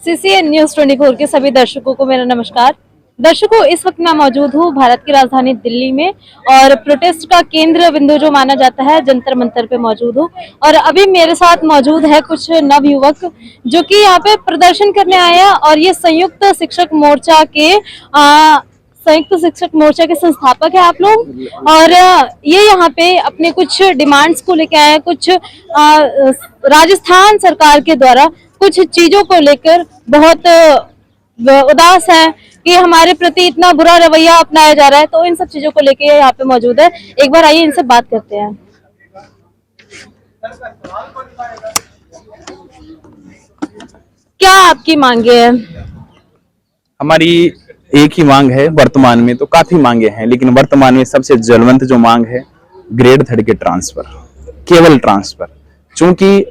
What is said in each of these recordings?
CCN news 24 के सभी दर्शकों को मेरा नमस्कार। दर्शकों, इस वक्त मैं मौजूद हूँ भारत की राजधानी दिल्ली में और प्रोटेस्ट का केंद्र बिंदु जो माना जाता है जंतर मंतर पे मौजूद हूँ। और अभी मेरे साथ मौजूद है कुछ नवयुवक जो कि यहाँ पे प्रदर्शन करने आए हैं और ये संयुक्त शिक्षक मोर्चा के संस्थापक है आप लोग। और ये यहाँ पे अपने कुछ डिमांड्स को लेकर आए हैं, कुछ राजस्थान सरकार के द्वारा कुछ चीजों को लेकर बहुत उदास है कि हमारे प्रति इतना बुरा रवैया अपनाया जा रहा है। तो इन सब चीजों को लेकर यहाँ पे मौजूद है। एक बार आइए इनसे बात करते हैं। क्या आपकी मांगे है? हमारी एक ही मांग है। वर्तमान में तो काफी मांगे हैं, लेकिन वर्तमान में सबसे ज्वलंत जो मांग है ग्रेड 3 के ट्रांसफर, केवल ट्रांसफर। चूंकि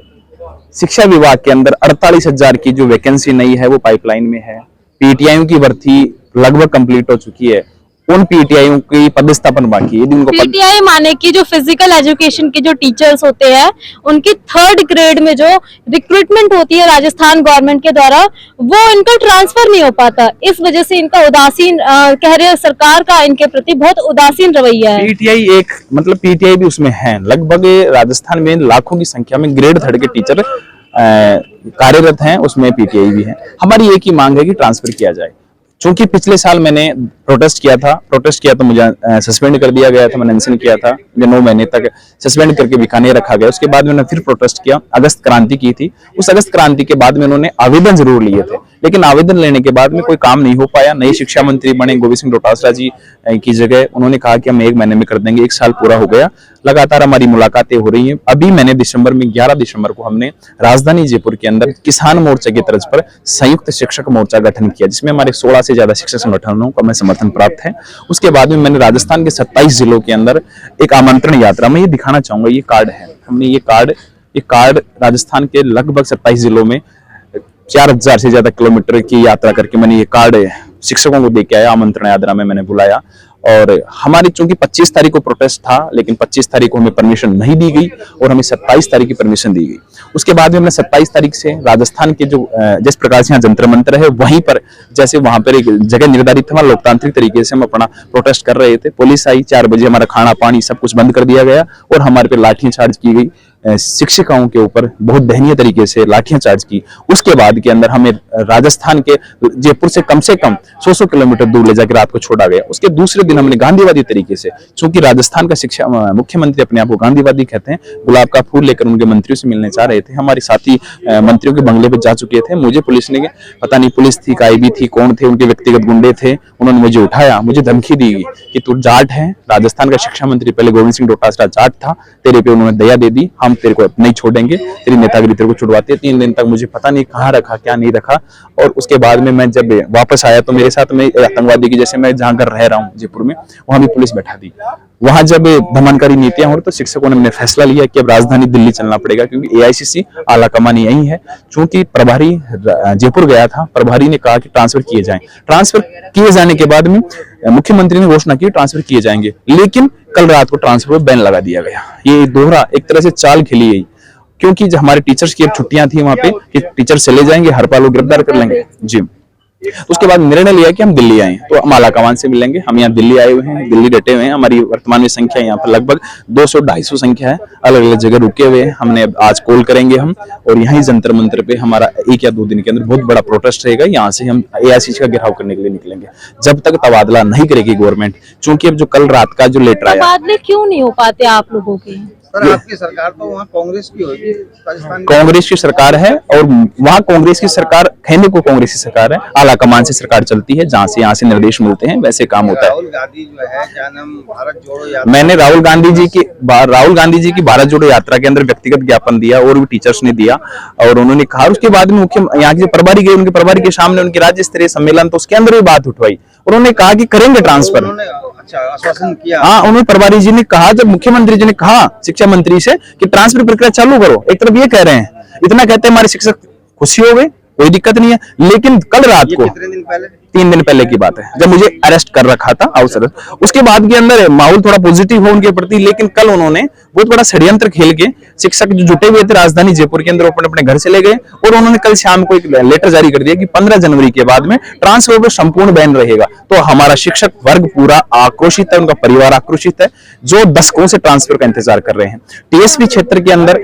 शिक्षा विभाग के अंदर 48,000 की जो वैकेंसी नहीं है वो पाइपलाइन में है। पीटीआई की भर्ती लगभग कंप्लीट हो चुकी है, उन पीटीआई की पदस्थापन बाकी है। यदि पीटीआई माने की जो फिजिकल एजुकेशन के जो टीचर्स होते हैं उनकी 3rd ग्रेड में जो रिक्रूटमेंट होती है राजस्थान गवर्नमेंट के द्वारा, वो इनका ट्रांसफर नहीं हो पाता। इस वजह से इनका उदासीन कह रहे हैं, सरकार का इनके प्रति बहुत उदासीन रवैया है। पीटीआई पीटीआई भी उसमें है। लगभग राजस्थान में लाखों की संख्या में ग्रेड 3 के टीचर कार्यरत हैं, उसमें पीटीआई भी है। हमारी एक ही मांग है कि ट्रांसफर किया जाए। चूंकि पिछले साल मैंने प्रोटेस्ट किया तो मुझे सस्पेंड कर दिया गया था, मैंने मेंशन किया था, मुझे 9 महीने तक सस्पेंड करके बीकानेर रखा गया। उसके बाद मैंने फिर प्रोटेस्ट किया, अगस्त क्रांति की थी। उस अगस्त क्रांति के बाद में उन्होंने आवेदन जरूर लिए थे, लेकिन आवेदन लेने के बाद में कोई काम नहीं हो पाया। नए शिक्षा मंत्री बने गोविंद सिंह डोटासरा जी की जगह उन्होंने कहा कि हम 1 महीने में कर देंगे। 1 साल पूरा हो गया, लगातार हमारी मुलाकातें हो रही हैं। अभी मैंने 11 दिसंबर को हमने राजधानी जयपुर के अंदर किसान मोर्चा की तर्ज पर संयुक्त शिक्षक मोर्चा गठन किया, जिसमें हमारे 16 से ज्यादा शिक्षक संगठनों का हमें समर्थन प्राप्त है। उसके बाद में मैंने राजस्थान के 27 जिलों के अंदर एक आमंत्रण यात्रा में ये दिखाना चाहूंगा, ये कार्ड है। हमने ये कार्ड राजस्थान के लगभग 27 जिलों में 4000 से ज्यादा किलोमीटर की यात्रा करके मैंने ये कार्ड शिक्षकों को दे के आया। आमंत्रण यात्रा में मैंने बुलाया और हमारी चूंकि 25 तारीख को प्रोटेस्ट था, लेकिन 25 तारीख को हमें परमिशन नहीं दी गई और हमें 27 तारीख की परमिशन दी गई। उसके बाद में हमने 27 तारीख से राजस्थान के जो जिस प्रकार से यहाँ जंतर मंतर है वहीं पर, जैसे वहां पर एक जगह निर्धारित था, लोकतांत्रिक तरीके से हम अपना प्रोटेस्ट कर रहे थे। पुलिस आई, 4 बजे हमारा खाना पानी सब कुछ बंद कर दिया गया और हमारे पे लाठीचार्ज की गई। शिक्षिकाओं के ऊपर बहुत दयनीय तरीके से लाठियां चार्ज की। उसके बाद के अंदर हमें राजस्थान के जयपुर से कम 100 किलोमीटर दूर ले जाकर रात को छोड़ा गया। उसके दूसरे दिन हमने गांधीवादी तरीके से, चूंकि राजस्थान का शिक्षा मुख्यमंत्री अपने आप को गांधीवादी कहते हैं, गुलाब का फूल लेकर उनके मंत्रियों से मिलने चाह रहे थे। हमारे साथी मंत्रियों के बंगले पर जा चुके थे। मुझे पुलिस ने, पता नहीं पुलिस थी, आईबी थी, कौन थे, उनके व्यक्तिगत गुंडे थे, उन्होंने मुझे उठाया, मुझे धमकी दी गई कि तू जाट है। राजस्थान का शिक्षा मंत्री पहले गोविंद सिंह डोटासरा जाट था, तेरे पे उन्होंने दया दे दी, हम तेरे को नहीं छोड़ेंगे, तेरी नेतागिरी तेरे को छुड़वाते। 3 दिन तक मुझे पता नहीं कहाँ रखा, क्या नहीं रखा। और उसके बाद में मैं जब वापस आया तो मेरे साथ में आतंकवादी की, जैसे मैं जहां घर रह रहा हूँ जयपुर में, वहां भी पुलिस बैठा दी। वहां जब दमनकारी नीतियां हो रही तो शिक्षकों ने फैसला लिया कि अब राजधानी दिल्ली चलना पड़ेगा, क्योंकि एआईसीसी आला कमान यही है। चूंकि प्रभारी जयपुर गया था, प्रभारी ने कहा कि ट्रांसफर किए जाएं। ट्रांसफर किए जाने के बाद में मुख्यमंत्री ने घोषणा की ट्रांसफर किए जाएंगे, लेकिन कल रात को ट्रांसफर पर बैन लगा दिया गया। ये दोहरा एक तरह से चाल खेली गई, क्योंकि जब हमारे टीचर्स की अब छुट्टियां थी वहां पे कि टीचर चले जाएंगे, हर पाल लोग गिरफ्तार कर लेंगे जी। उसके बाद निर्णय लिया कि हम दिल्ली आए, तो हम आला कमान से मिलेंगे। हम यहाँ दिल्ली आए हुए हैं, दिल्ली डटे हुए हैं। हमारी वर्तमान में संख्या यहाँ पर लगभग 200-250 संख्या है, अलग अलग जगह रुके हुए हैं। हमने आज कॉल करेंगे हम, और यहीं जंतर मंतर पे हमारा 1 या 2 दिन के अंदर बहुत बड़ा प्रोटेस्ट रहेगा। यहाँ से हम एआईसीसी का घेराव करने के लिए निकलेंगे जब तक तबादला नहीं करेगी गवर्नमेंट। चूंकि अब जो कल रात का जो लेटर आया, तबादले क्यों नहीं हो पाते आप लोगों के? सर, आपकी सरकार तो वहाँ कांग्रेस की होगी, राजस्थान कांग्रेस की सरकार है, और वहाँ कांग्रेस की सरकार, कहने को कांग्रेस की सरकार है, आला कमान से सरकार चलती है, जहाँ से यहाँ से निर्देश मिलते हैं, वैसे काम होता है। राहुल गांधी जो है, क्या नाम, भारत जोड़ो यात्रा, मैंने राहुल गांधी जी की भारत जोड़ो यात्रा के अंदर व्यक्तिगत ज्ञापन दिया और भी टीचर्स ने दिया, और उन्होंने कहा। उसके बाद में यहाँ के प्रभारी गए, उनके प्रभारी के सामने उनके राज्य स्तरीय सम्मेलन, तो उसके अंदर भी बात उठवाई। उन्होंने कहा कि करेंगे ट्रांसफर। अच्छा, आश्वासन किया। हाँ, उन्होंने प्रभारी जी ने कहा, जब मुख्यमंत्री जी ने कहा शिक्षा मंत्री से कि ट्रांसफर प्रक्रिया चालू करो, एक तरफ ये कह रहे हैं, इतना कहते हैं हमारे शिक्षक खुशी हो गए, कोई दिक्कत नहीं है। लेकिन कल रात ये को कितने दिन पहले? 3 दिन पहले की बात है, जब मुझे अरेस्ट कर रखा था अवसर, उसके बाद के अंदर माहौल थोड़ा पॉजिटिव हो उनके प्रति, लेकिन कल उन्होंने बहुत बड़ा षड्यंत्र खेल के शिक्षक जो जुटे हुए थे राजधानी जयपुर के अंदर अपने अपने घर चले गए, और उन्होंने कल शाम को एक लेटर जारी कर दिया कि 15 जनवरी के बाद में ट्रांसफर पर संपूर्ण बैन रहेगा। तो हमारा शिक्षक वर्ग पूरा आक्रोशित है, उनका परिवार आक्रोशित है, जो दशकों से ट्रांसफर का इंतजार कर रहे हैं। टीएसपी क्षेत्र के अंदर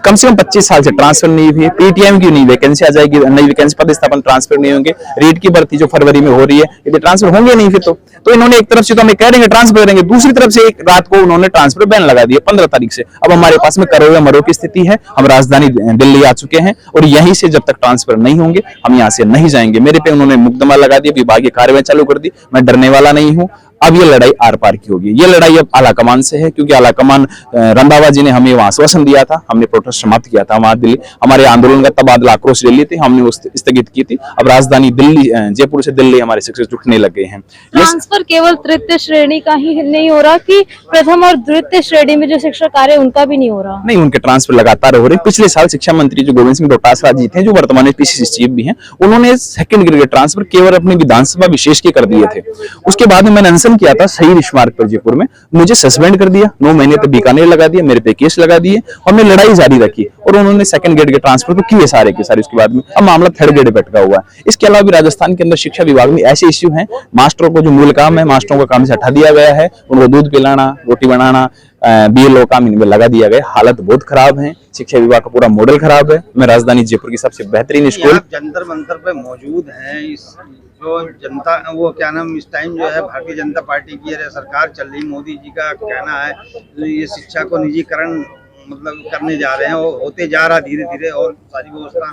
कम से कम 25 साल से ट्रांसफर नहीं हुई है। पीटीएम की नई वैकेंसी आ जाएगी, नई वैकेंसी पद स्थापन ट्रांसफर नहीं होंगे। रीट की भर्ती जो फरवरी में हो रही है, यदि ट्रांसफर होंगे नहीं फिर तो इन्होंने एक तरफ से तो हमें कह रहे हैं ट्रांसफर करेंगे, दूसरी तरफ से एक रात को उन्होंने ट्रांसफर बैन लगा दिया 15 तारीख से। अब हमारे पास में करो या मरो की स्थिति है। हम राजधानी दिल्ली आ चुके हैं और यहीं से जब तक ट्रांसफर नहीं होंगे हम यहाँ से नहीं जाएंगे। मेरे पे उन्होंने मुकदमा लगा दिया, विभागीय कार्रवाई चालू कर दी। मैं डरने वाला नहीं हूँ। अब ये लड़ाई आर पार की होगी। ये लड़ाई अब आलाकमान से है, क्योंकि आलाकमान रंधावा जी ने हमें वहां आश्वासन दिया था, हमने प्रोटेस्ट समाप्त किया था वहां दिल्ली, हमारे आंदोलन का तबादला आक्रोश रैली थी, हमने उस स्थगित की थी। अब राजधानी दिल्ली, जयपुर से दिल्ली हमारे शिक्षक जुटने लग गए हैं। ट्रांसफर केवल तृतीय श्रेणी का ही नहीं हो रहा कि प्रथम और द्वितीय श्रेणी में जो शिक्षक आ रहे हैं उनका भी नहीं हो रहा? नहीं, उनके ट्रांसफर लगातार हो रहे। पिछले साल शिक्षा मंत्री जो गोविंद सिंह डोटासरा जी थे, जो वर्तमान में पीसीसी चीफ भी हैं, उन्होंने सेकंड ग्रेड के ट्रांसफर केवल अपनी विधानसभा विशेष के कर दिए थे। उसके बाद में मैंने अनशन किया था सही मार्ग पर जयपुर में, मुझे सस्पेंड कर दिया, 9 महीने तक बीकानेर लगा दिया, मेरे पे केस लगा दिए और मैं लड़ाई जारी रखी, और उन्होंने सेकंड ग्रेड के ट्रांसफर तो किए सारे के सारे। उसके बाद में अब मामला थर्ड ग्रेड पे अटका हुआ है। इसके अलावा भी राजस्थान के अंदर शिक्षा विभाग में ऐसे इश्यू हैं, मास्टरों को जो मूल काम है मास्टरों का काम से हटा दिया गया है, उनको दूध पिलाना, रोटी बनाना, बीएलओ काम इनमें लगा दिया गया। हालत बहुत खराब है, शिक्षा विभाग का पूरा मॉडल खराब है। मैं राजधानी जयपुर की सबसे बेहतरीन स्कूल जंतर मंतर पे मौजूद हैं। इस जो जनता वो क्या नाम इस टाइम जो है भारतीय जनता पार्टी की सरकार चल रही, मोदी जी का कहना है तो ये शिक्षा को निजीकरण मतलब करने जा रहे हैं और होते जा रहा धीरे धीरे, और सारी व्यवस्था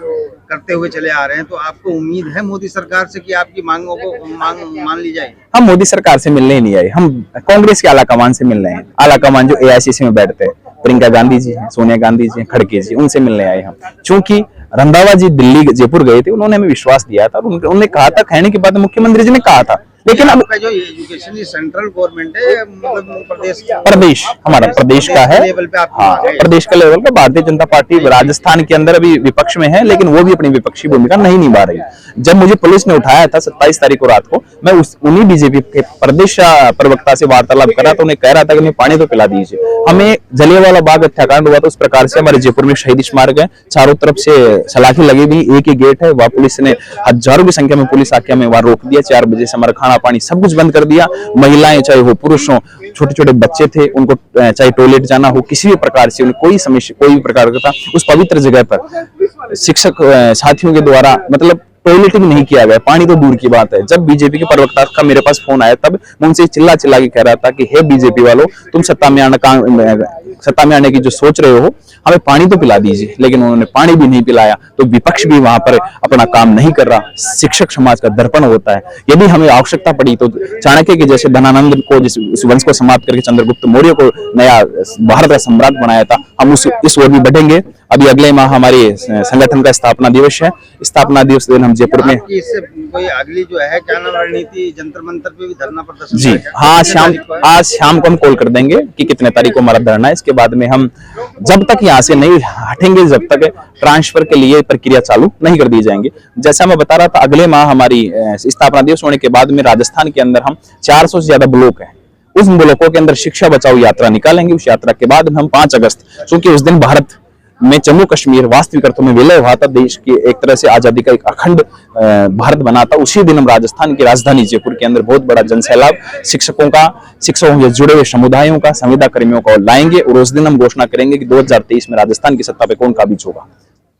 करते हुए चले आ रहे हैं। तो आपको उम्मीद है मोदी सरकार से कि आपकी मांगों को मान ली जाएगी? हम मोदी सरकार से मिलने ही नहीं आए, हम कांग्रेस के आलाकमान से मिल रहे हैं। आलाकमान जो एआईसीसी में बैठते हैं, प्रियंका गांधी जी हैं, सोनिया गांधी जी हैं, खड़गे जी, उनसे मिलने आए हम। चूंकि रंधावा जी दिल्ली जयपुर गए थे, उन्होंने हमें विश्वास दिया था, उन्होंने कहा था, कहने के बाद मुख्यमंत्री जी ने कहा था, लेकिन अब जो एजुकेशन सेंट्रल गवर्नमेंट है, मतलब प्रदेश हमारा प्रदेश का है, लेवल पे आप हाँ, प्रदेश का लेवल का। भारतीय जनता पार्टी राजस्थान के अंदर अभी विपक्ष में है, लेकिन वो भी अपनी विपक्षी भूमिका नहीं निभा रही। जब मुझे पुलिस ने उठाया था 27 तारीख को रात को, मैं उन्हीं बीजेपी के प्रदेश प्रवक्ता से वार्तालाप करा तो उन्हें कह रहा था कि हमें पानी तो पिला दीजिए। हमें जलियांवाला बाग हत्याकांड हुआ था, उस प्रकार से हमारे जयपुर में शहीद स्मारक है, चारों तरफ से सलाखें लगी हुई, एक ही गेट है, वहां पुलिस ने हजारों की संख्या में पुलिस आके हमें वहां रोक दिया। 4 बजे से हमारा खाना पानी सब कुछ बंद कर दिया। महिलाएं चाहे वो पुरुष हो, छोटे छोटे बच्चे थे, उनको चाहे टॉयलेट जाना हो, किसी भी प्रकार से उन्हें कोई समस्या कोई भी प्रकार का था, उस पवित्र जगह पर शिक्षक साथियों के द्वारा मतलब टॉयलेट भी नहीं किया गया, पानी तो दूर की बात है। जब बीजेपी के प्रवक्ता का मेरे पास फोन आया, तब मैं उनसे चिल्ला चिल्ला के कह रहा था कि हे बीजेपी वालों, तुम सत्ता में आने की जो सोच रहे हो, हमें पानी तो पिला दीजिए। लेकिन उन्होंने पानी भी नहीं पिलाया, तो विपक्ष भी वहां पर अपना काम नहीं कर रहा। शिक्षक समाज का दर्पण होता है। यदि हमें आवश्यकता पड़ी तो चाणक्य के जैसे धनानंद को, जिस वंश को समाप्त करके चंद्रगुप्त मौर्य को नया भारत का सम्राट बनाया था, हम इस ओर भी बढ़ेंगे। अभी अगले माह हमारे संगठन का स्थापना दिवस है। स्थापना दिवस दिन हम जयपुर में इससे कोई अगली जो है क्या नाम रणनीति, जंतर मंतर पे भी धरना प्रदर्शन जी हाँ, आज शाम को हम कॉल कर देंगे कि कितने तारीख को हमारा धरना है। इसके बाद में हम जब तक यहाँ से नहीं हटेंगे, जब तक ट्रांसफर के लिए प्रक्रिया चालू नहीं कर दी जाएंगे। जैसा मैं बता रहा था, अगले माह हमारी स्थापना दिवस होने के बाद में राजस्थान के अंदर हम 400 से ज्यादा ब्लॉक है, उस ब्लॉकों के अंदर शिक्षा बचाओ यात्रा निकालेंगे। उस यात्रा के बाद हम 5 अगस्त, क्योंकि उस दिन भारत में जम्मू कश्मीर वास्तविक अर्थों में विलय हुआ था, देश की एक तरह से आजादी का एक अखंड भारत बना था, उसी दिन हम राजस्थान की राजधानी जयपुर के अंदर बहुत बड़ा जनसैलाब शिक्षकों से जुड़े हुए समुदायों का, संविदा कर्मियों का लाएंगे, और उस दिन हम घोषणा करेंगे कि 2023 में राजस्थान की सत्ता पे कौन काबिज होगा।